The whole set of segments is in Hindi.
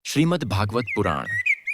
श्रीमद् भागवत पुराण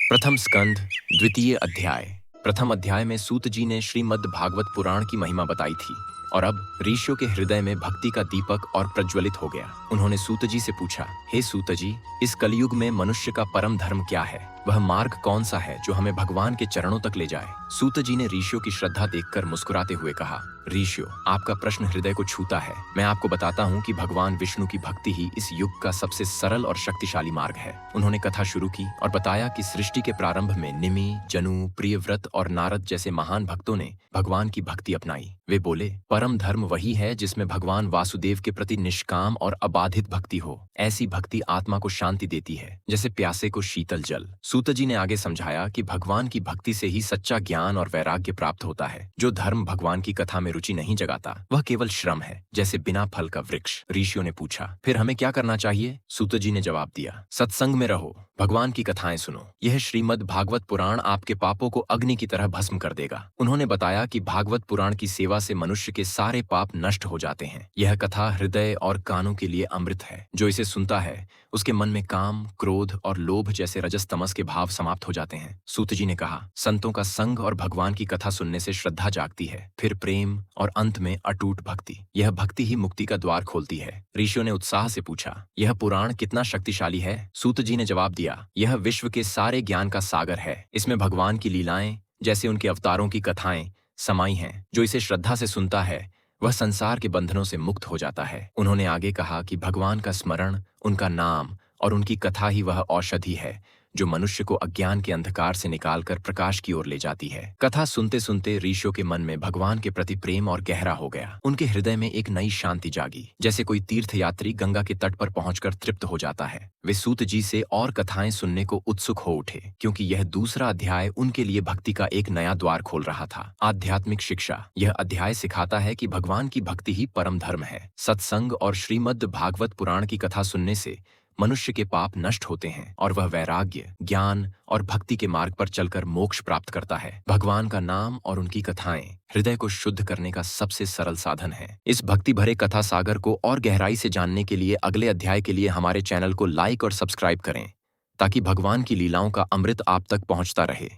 प्रथम स्कंध द्वितीय अध्याय। प्रथम अध्याय में सूत जी ने श्रीमद् भागवत पुराण की महिमा बताई थी और अब ऋषियों के हृदय में भक्ति का दीपक और प्रज्वलित हो गया। उन्होंने सूत जी से पूछा, हे सूत जी, इस कलयुग में मनुष्य का परम धर्म क्या है? वह मार्ग कौन सा है जो हमें भगवान के चरणों तक ले जाए? सूत जी ने ऋषियों की श्रद्धा देखकर मुस्कुराते हुए कहा, ऋषियों, आपका प्रश्न हृदय को छूता है। मैं आपको बताता हूँ कि भगवान विष्णु की भक्ति ही इस युग का सबसे सरल और शक्तिशाली मार्ग है। उन्होंने कथा शुरू की और बताया कि सृष्टि के प्रारंभ में निमि, जनु, प्रियव्रत और नारद जैसे महान भक्तों ने भगवान की भक्ति अपनाई। वे बोले, परम धर्म वही है जिसमें भगवान वासुदेव के प्रति निष्काम और अबाधित भक्ति हो। ऐसी भक्ति आत्मा को शांति देती है, जैसे प्यासे को शीतल जल। सूत जी ने आगे समझाया कि भगवान की भक्ति से ही सच्चा ज्ञान और वैराग्य प्राप्त होता है। जो धर्म भगवान की कथा में रुचि नहीं जगाता, वह केवल श्रम है, जैसे बिना फल का वृक्ष। ऋषियों ने पूछा, फिर हमें क्या करना चाहिए? सूत जी ने जवाब दिया, सत्संग में रहो, भगवान की कथाएं सुनो। यह श्रीमद् भागवत पुराण आपके पापों को अग्नि की तरह भस्म कर देगा। उन्होंने बताया कि भागवत पुराण की सेवा से मनुष्य के सारे पाप नष्ट हो जाते हैं। यह कथा हृदय और कानों के लिए अमृत है। जो इसे सुनता है, उसके मन में काम, क्रोध और लोभ जैसे रजस तमस के भाव समाप्त हो जाते हैं। सूत जी ने कहा, संतों का संग और भगवान की कथा सुनने से श्रद्धा जागती है, फिर प्रेम और अंत में अटूट भक्ति। यह भक्ति ही मुक्ति का द्वार खोलती है। ऋषियों ने उत्साह से पूछा, यह पुराण कितना शक्तिशाली है? सूत जी ने जवाब दिया, यह विश्व के सारे ज्ञान का सागर है। इसमें भगवान की लीलाएं, जैसे उनके अवतारों की कथाएं समाई हैं। जो इसे श्रद्धा से सुनता है, वह संसार के बंधनों से मुक्त हो जाता है। उन्होंने आगे कहा कि भगवान का स्मरण, उनका नाम और उनकी कथा ही वह औषधि है जो मनुष्य को अज्ञान के अंधकार से निकालकर प्रकाश की ओर ले जाती है। कथा सुनते सुनते ऋषियों के मन में भगवान के प्रति प्रेम और गहरा हो गया। उनके हृदय में एक नई शांति जागी, जैसे कोई तीर्थयात्री गंगा के तट पर पहुंचकर तृप्त हो जाता है। वे सूत जी से और कथाएं सुनने को उत्सुक हो उठे, क्योंकि यह दूसरा अध्याय उनके लिए भक्ति का एक नया द्वार खोल रहा था। आध्यात्मिक शिक्षा। यह अध्याय सिखाता है कि भगवान की भक्ति ही परम धर्म है। सत्संग और श्रीमद् भागवत पुराण की कथा सुनने से मनुष्य के पाप नष्ट होते हैं और वह वैराग्य, ज्ञान और भक्ति के मार्ग पर चलकर मोक्ष प्राप्त करता है। भगवान का नाम और उनकी कथाएं हृदय को शुद्ध करने का सबसे सरल साधन है। इस भक्ति भरे कथा सागर को और गहराई से जानने के लिए अगले अध्याय के लिए हमारे चैनल को लाइक और सब्सक्राइब करें, ताकि भगवान की लीलाओं का अमृत आप तक पहुंचता रहे।